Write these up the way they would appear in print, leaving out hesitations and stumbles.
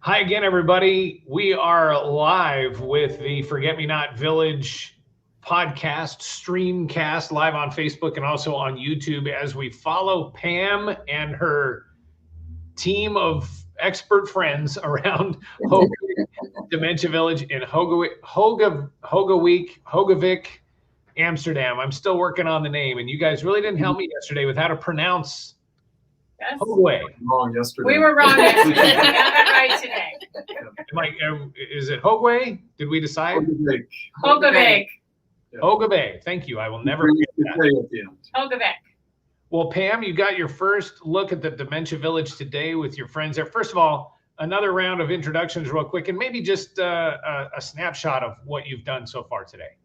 Hi again, everybody. We are live with the Forget Me Not Village podcast, streamcast, live on Facebook and also on YouTube as we follow Pam and her team of expert friends around Hogeweyk Dementia Village in Hogeweyk, Amsterdam. I'm still working on the name, and you guys really didn't help me yesterday with how to pronounce Yes. Hogewey. Wrong yesterday. We were wrong yesterday. We got it right today. Is it Hogewey? Did we decide? Hogeweyk. Hogewey. Thank you. I will never forget that. Hogeweyk. Well, Pam, you got your first look at the Dementia Village today with your friends there. First of all, another round of introductions real quick, and maybe just a snapshot of what you've done so far today.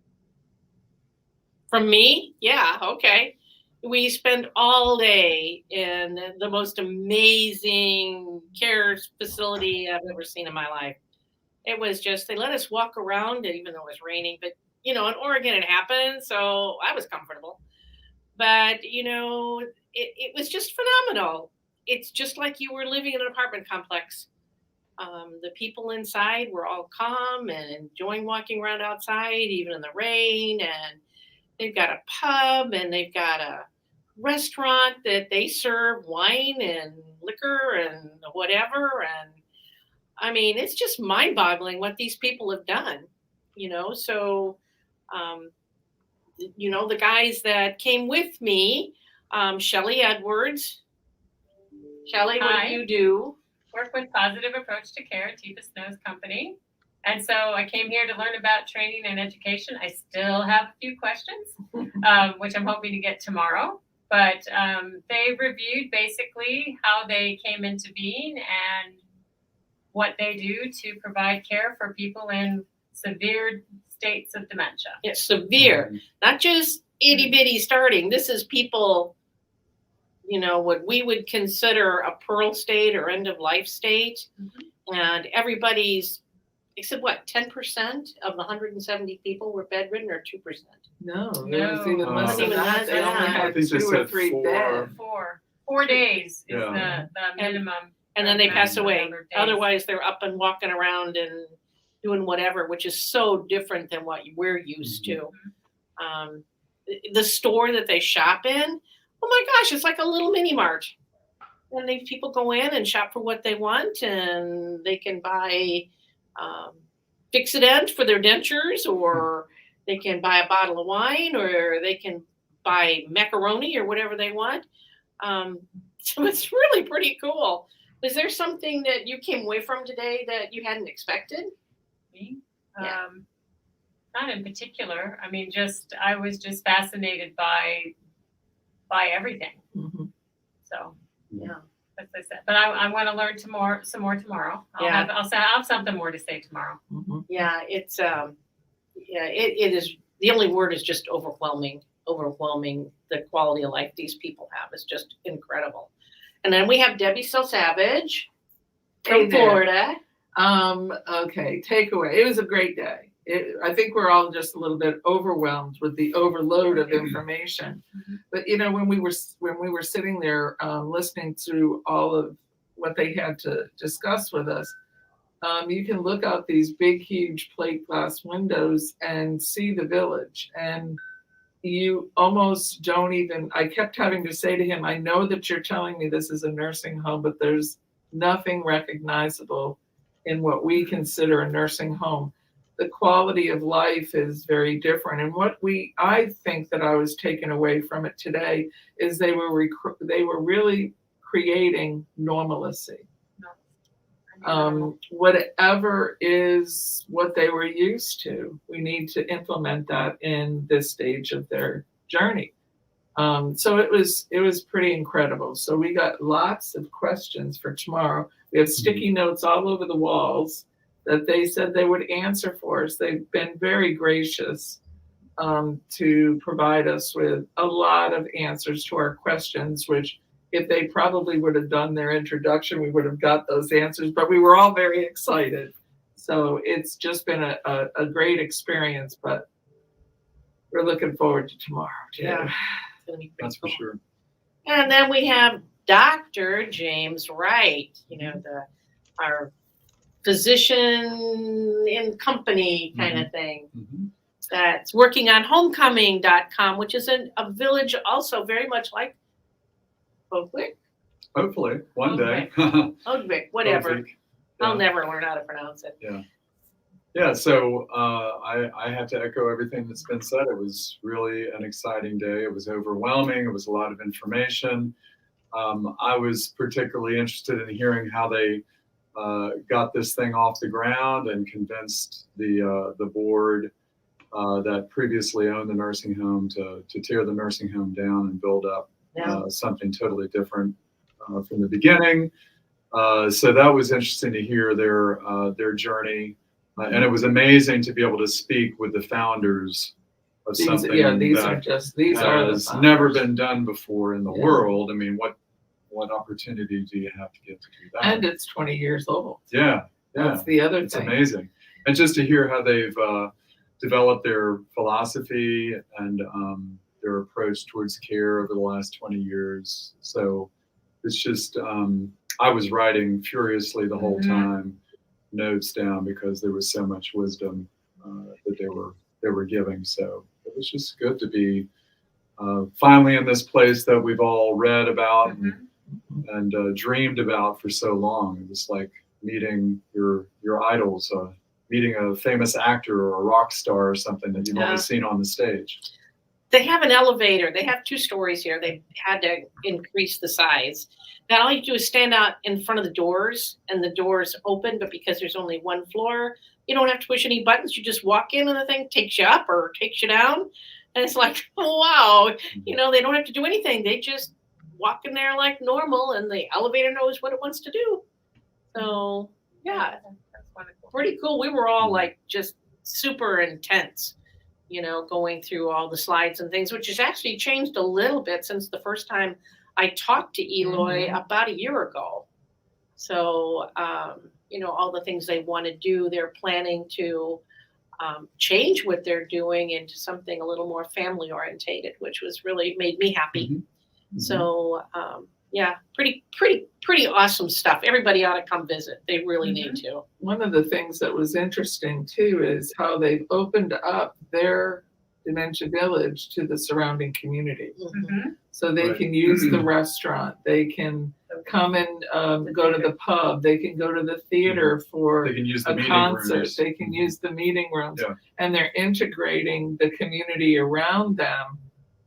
From me? Yeah, okay. We spent all day in the most amazing care facility I've ever seen in my life. It was just, they let us walk around, even though it was raining, but, in Oregon it happened, so I was comfortable. But, it was just phenomenal. It's just like you were living in an apartment complex. The people inside were all calm and enjoying walking around outside, even in the rain, and they've got a pub and they've got a restaurant that they serve wine and liquor and whatever. And I mean, it's just mind boggling what these people have done, So, the guys that came with me, Shelly Edwards. Shelly, what do you do? Work with Positive Approach to Care, Tifa Snow's company. And so I came here to learn about training and education. I still have a few questions, which I'm hoping to get tomorrow. But they reviewed basically how they came into being and what they do to provide care for people in severe states of dementia. It's severe, not just itty bitty starting. This is people, what we would consider a pearl state or end of life state. Mm-hmm. And everybody's, except 10% of the 170 people were bedridden, or 2%? No, it was even less than that. They only had 2 or 3 beds. 4 days is the minimum. And then they pass away. Otherwise, they're up and walking around and doing whatever, which is so different than what we're used to. The store that they shop in, oh my gosh, it's like a little mini mart. And these people go in and shop for what they want, and they can buy Fix-A-Dent for their dentures, or they can buy a bottle of wine, or they can buy macaroni or whatever they want. So it's really pretty cool. Is there something that you came away from today that you hadn't expected? Me? Yeah. Not in particular. I mean, I was just fascinated by everything. Mm-hmm. So, yeah. As I said, but I want to learn some more tomorrow. I'll have something more to say tomorrow. Mm-hmm. Yeah, it's it is. The only word is just overwhelming. The quality of life these people have is just incredible. And then we have Debbie Savage from Florida. Okay, takeaway. It was a great day. I think we're all just a little bit overwhelmed with the overload of information. Mm-hmm. But when we were sitting there listening to all of what they had to discuss with us, you can look out these big, huge plate glass windows and see the village. And you almost don't even. I kept having to say to him, "I know that you're telling me this is a nursing home, but there's nothing recognizable in what we consider a nursing home." The quality of life is very different. And I think that I was taken away from it today is they were really creating normalcy. Whatever is what they were used to, we need to implement that in this stage of their journey. So it was pretty incredible. So we got lots of questions for tomorrow. We have sticky notes all over the walls that they said they would answer for us. They've been very gracious to provide us with a lot of answers to our questions, which if they probably would have done their introduction, we would have got those answers, but we were all very excited. So it's just been a great experience, but we're looking forward to tomorrow too. Yeah, that's for sure. And then we have Dr. James Wright, our physician in company kind of thing. Mhm. That's working on homecoming.com, which is a village also very much like Hogeweyk, Hopefully, one day. Hogeweyk, whatever. Hopefully. I'll Yeah. never learn how to pronounce it. Yeah, so I have to echo everything that's been said. It was really an exciting day. It was overwhelming. It was a lot of information. I was particularly interested in hearing how they got this thing off the ground and convinced the board that previously owned the nursing home to tear the nursing home down and build up something totally different from the beginning. So that was interesting to hear their journey. And it was amazing to be able to speak with the founders of something these that has never been done before in the Yeah. world. I mean, what opportunity do you have to get to do that? And it's 20 years old. Yeah. That's the other It's thing. amazing. And just to hear how they've developed their philosophy and their approach towards care over the last 20 years. So it's just, I was writing furiously the whole time, notes down, because there was so much wisdom that they were giving. So it was just good to be finally in this place that we've all read about and dreamed about for so long. It was like meeting your idols, meeting a famous actor or a rock star or something that you've only seen on the stage. They have an elevator. They have 2 stories here. They had to increase the size. Now all you do is stand out in front of the doors, and the doors open, but because there's only 1 floor, you don't have to push any buttons. You just walk in and the thing takes you up or takes you down. And it's like, wow, they don't have to do anything. They just walk in there like normal, and the elevator knows what it wants to do. So yeah, That's wonderful. pretty cool. We were all like just super intense, going through all the slides and things, which has actually changed a little bit since the first time I talked to Eloy about a year ago. So, all the things they want to do, they're planning to change what they're doing into something a little more family orientated, which was really made me happy. So, pretty awesome stuff. Everybody ought to come visit. They really need to. One of the things that was interesting too is how they've opened up their dementia village to the surrounding community. So they can use the restaurant, they can come and go to the pub, they can go to the theater for They can use the a meeting concert, rooms. they can use the meeting rooms, Yeah. and they're integrating the community around them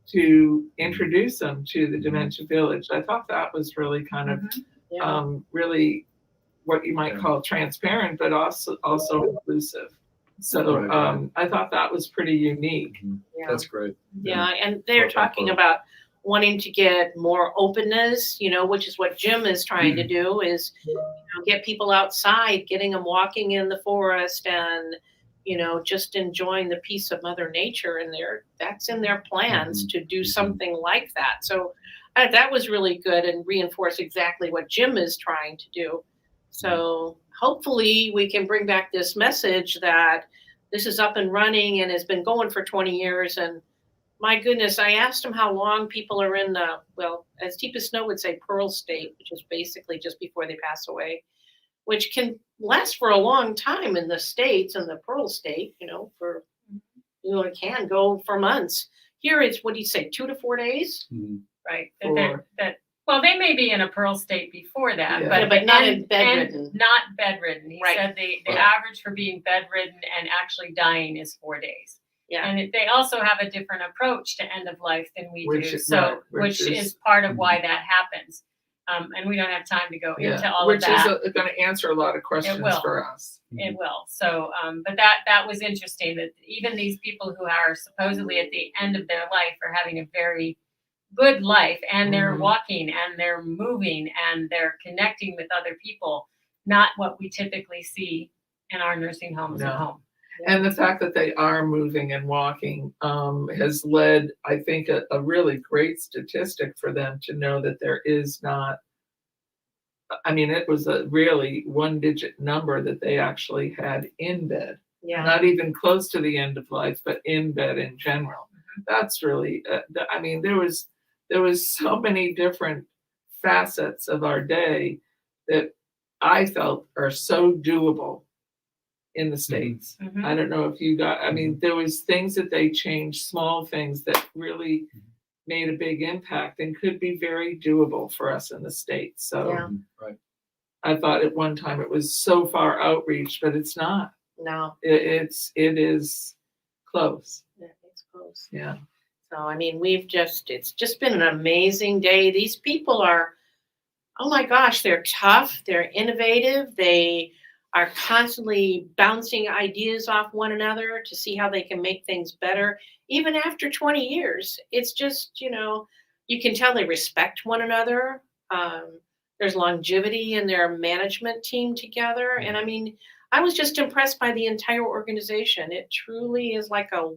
to introduce them to the dementia village. I thought that was really kind of really what you might call transparent, but also inclusive. So Right. I thought that was pretty unique. That's great. Yeah, and they're talking about wanting to get more openness, which is what Jim is trying to do, is get people outside, getting them walking in the forest and, just enjoying the peace of Mother Nature. And that's in their plans to do something like that. So that was really good and reinforced exactly what Jim is trying to do. So hopefully we can bring back this message that this is up and running and has been going for 20 years. And my goodness, I asked him how long people are in the, as Teepa Snow would say, pearl state, which is basically just before they pass away, which can last for a long time in the States and the pearl state, it can go for months. Here it's, what do you say, 2 to 4 days? Right. Well, they may be in a pearl state before that, Yeah. But not bedridden. Not bedridden. He Right. said the average for being bedridden and actually dying is 4 days. Yeah. And they also have a different approach to end of life than we Which do. is- So, right, which which is is- part of why that happens. And we don't have time to go into all which of that. is going to answer a lot of questions will. for us. It will. So, but that was interesting that even these people who are supposedly at the end of their life are having a very good life, and they're walking and they're moving and they're connecting with other people, not what we typically see in our nursing homes at home. And the fact that they are moving and walking has led, I think, a really great statistic for them to know that there is not, it was a really 1-digit number that they actually had in bed. Yeah. Not even close to the end of life, but in bed in general. That's really, there was so many different facets of our day that I felt are so doable in the States. Mhm. I don't know if you got, I mean, there was things that they changed, small things that really made a big impact and could be very doable for us in the States. So Yeah. Right. I thought at one time it was so far outreach, but it's not. No, It is close. yeah, it's close. Yeah. So, I mean, it's just been an amazing day. These people are, oh my gosh, they're tough, they're innovative, they are constantly bouncing ideas off one another to see how they can make things better. Even after 20 years, it's just, you can tell they respect one another. There's longevity in their management team together. And I mean, I was just impressed by the entire organization. It truly is like a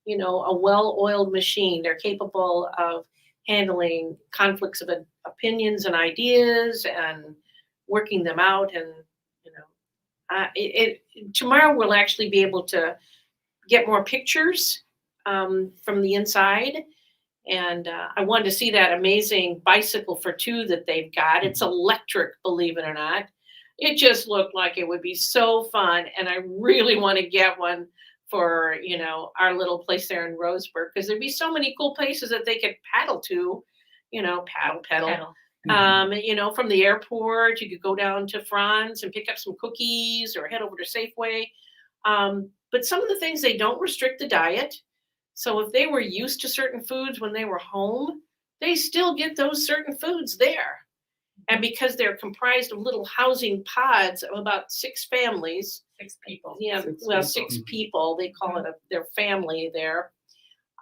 well-oiled machine. They're capable of handling conflicts of opinions and ideas and working them out. And tomorrow we'll actually be able to get more pictures from the inside. And I wanted to see that amazing bicycle for two that they've got. It's electric, believe it or not. It just looked like it would be so fun. And I really want to get one for, our little place there in Roseburg, because there'd be so many cool places that they could paddle to, pedal. From the airport, you could go down to Franz and pick up some cookies or head over to Safeway. But some of the things, they don't restrict the diet. So if they were used to certain foods when they were home, they still get those certain foods there. And because they're comprised of little housing pods of about 6 families. 6 people. Yeah, six people. They call it their family there.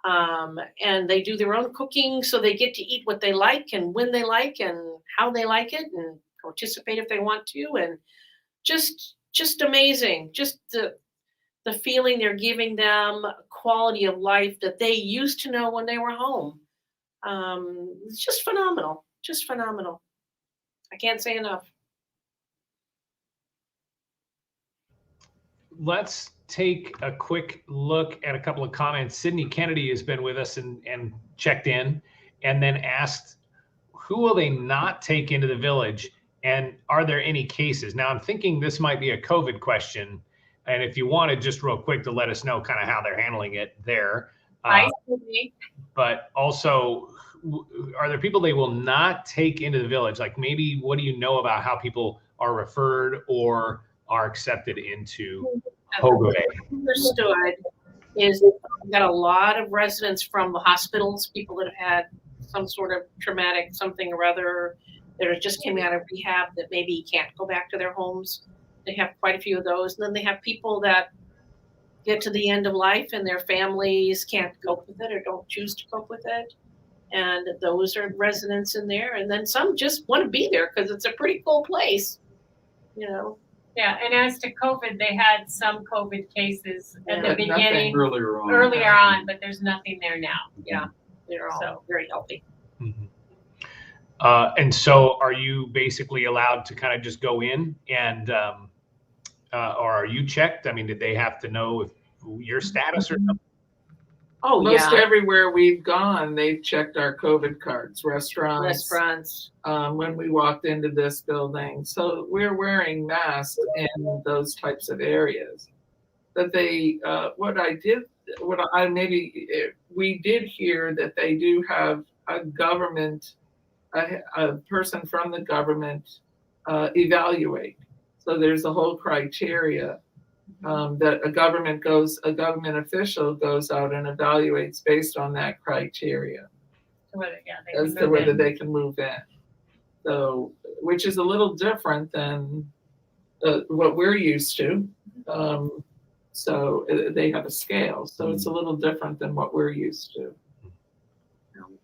And they do their own cooking, so they get to eat what they like and when they like and how they like it, and participate if they want to. And just amazing. Just the feeling they're giving them, quality of life that they used to know when they were home. It's just phenomenal. Just phenomenal. I can't say enough. Let's take a quick look at a couple of comments. Sydney Kennedy has been with us and checked in, and then asked, who will they not take into the village, and are there any cases? Now, I'm thinking this might be a COVID question, and if you wanted just real quick to let us know kind of how they're handling it there. But also, are there people they will not take into the village? Like, maybe what do you know about how people are referred or are accepted into Hogeweyk? Understood is we've got a lot of residents from the hospitals, people that have had some sort of traumatic something or other that are just came out of rehab that maybe can't go back to their homes. They have quite a few of those. And then they have people that get to the end of life and their families can't cope with it or don't choose to cope with it. And those are residents in there. And then some just want to be there because it's a pretty cool place, Yeah, and as to COVID, they had some COVID cases at the But nothing beginning, Earlier on, but there's nothing there now. Yeah, they're all very healthy. Mm-hmm. And so are you basically allowed to kind of just go in and, or are you checked? I mean, did they have to know if your status or something? Oh, Most yeah. everywhere we've gone, they've checked our COVID cards, restaurants, when we walked into this building. So we're wearing masks in those types of areas. But we did hear that they do have a government, a person from the government evaluate. So there's a whole criteria that a government official goes out and evaluates based on that criteria as to whether they can move in. So, which is a little different than what we're used to. So they have a scale. So it's a little different than what we're used to.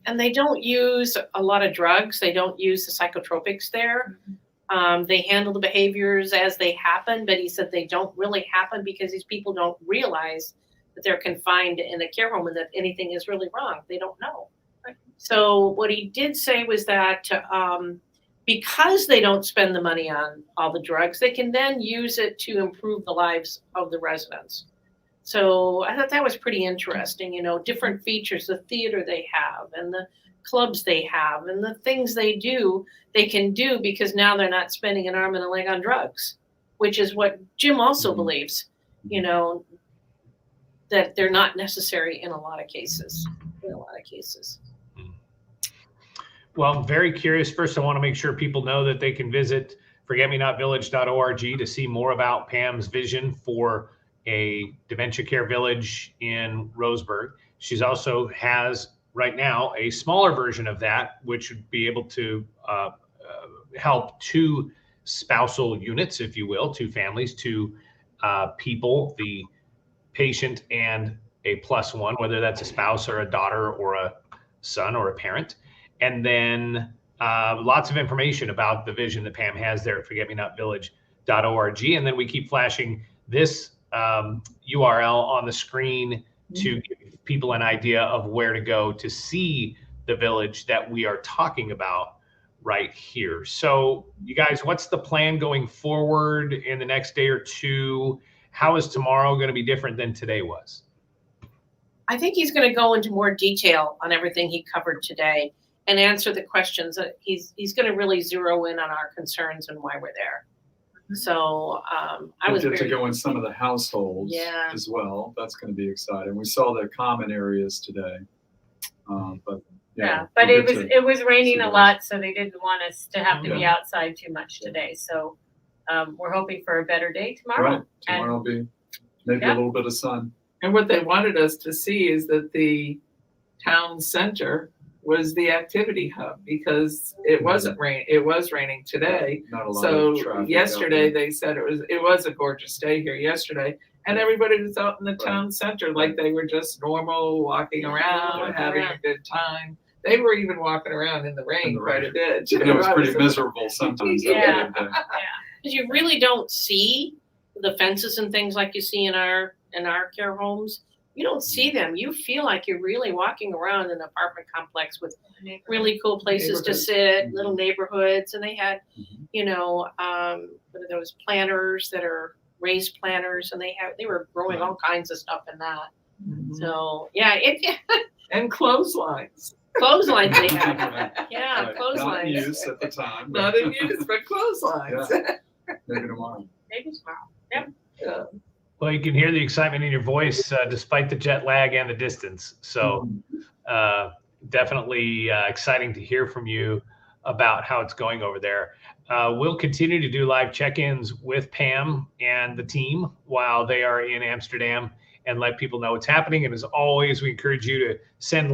And they don't use a lot of drugs. They don't use the psychotropics there. They handle the behaviors as they happen, but he said they don't really happen because these people don't realize that they're confined in a care home and that anything is really wrong. They don't know. So what he did say was that because they don't spend the money on all the drugs, they can then use it to improve the lives of the residents. So I thought that was pretty interesting, different features, the theater they have and the clubs they have and the things they can do because now they're not spending an arm and a leg on drugs, which is what Jim also believes, that they're not necessary in a lot of cases. Well, I'm very curious. First, I want to make sure people know that they can visit forgetmenotvillage.org to see more about Pam's vision for a dementia care village in Roseburg. She's also has right now a smaller version of that, which would be able to help 2 spousal units, if you will, 2 families, 2 people, the patient and a +1, whether that's a spouse or a daughter or a son or a parent. And then lots of information about the vision that Pam has there at forgetmenotVillage.org. And then we keep flashing this URL on the screen to give people an idea of where to go to see the village that we are talking about right here. So you guys, what's the plan going forward in the next day or 2? How is tomorrow going to be different than today was? I think he's going to go into more detail on everything he covered today and answer the questions. He's going to really zero in on our concerns and why we're there. So I was get to go in some of the households as well. That's going to be exciting. We saw the common areas today, but it was raining a lot, so they didn't want us to have to be outside too much today. So we're hoping for a better day tomorrow. Right, tomorrow will be maybe a little bit of sun. And what they wanted us to see is that the town center was the activity hub because it wasn't rain. It was raining today. Not a lot of traffic. Yesterday they said it was a gorgeous day here yesterday, and everybody was out in the town center like they were just normal, walking around, having a good time. They were even walking around in the rain quite a bit. And it was pretty miserable sometimes. Because you really don't see the fences and things like you see in our care homes. You don't see them. You feel like you're really walking around an apartment complex with really cool places to sit, little neighborhoods. And they had, what are those planters that are raised planters, and they were growing all kinds of stuff in that. So and clotheslines. Clotheslines they had. Clotheslines. Not in use at the time. Not in use, but clotheslines. Maybe tomorrow. Yep. Yeah. Well, you can hear the excitement in your voice despite the jet lag and the distance. So definitely exciting to hear from you about how it's going over there. We'll continue to do live check-ins with Pam and the team while they are in Amsterdam and let people know what's happening. And as always, we encourage you to send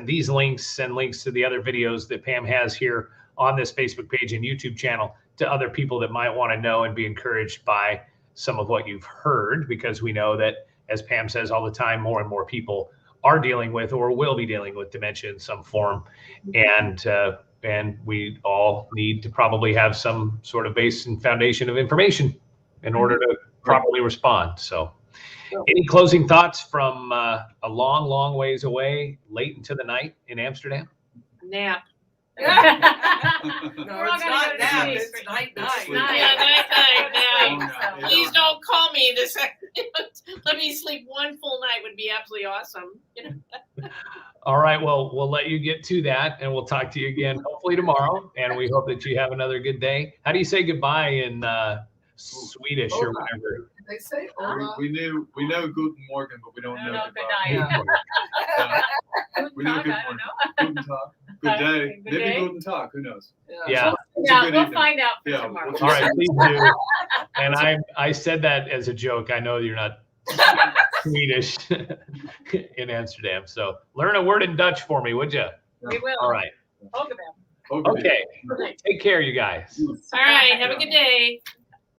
these links, send links to the other videos that Pam has here on this Facebook page and YouTube channel to other people that might want to know and be encouraged by some of what you've heard, because we know that, as Pam says all the time, more and more people are dealing with or will be dealing with dementia in some form. And we all need to probably have some sort of base and foundation of information in order to properly respond. So any closing thoughts from a long, long ways away, late into the night in Amsterdam? Nap. No, it's not nap. It's night. Night. Please don't call me this. Let me sleep one full night would be absolutely awesome. All right. Well, we'll let you get to that, and we'll talk to you again hopefully tomorrow. And we hope that you have another good day. How do you say goodbye in Swedish or whatever? They say we know Guten Morgen, but we don't know good night. We know Good Morgen. Guten Tag. Good day. Good Maybe day. Guten Tag. Who knows? Yeah. We'll find out for tomorrow. All right, please do. And I said that as a joke. I know you're not Swedish in Amsterdam. So learn a word in Dutch for me, would you? We will. All right. Hogeweyk. Okay. Take care, you guys. All right. Have a good day.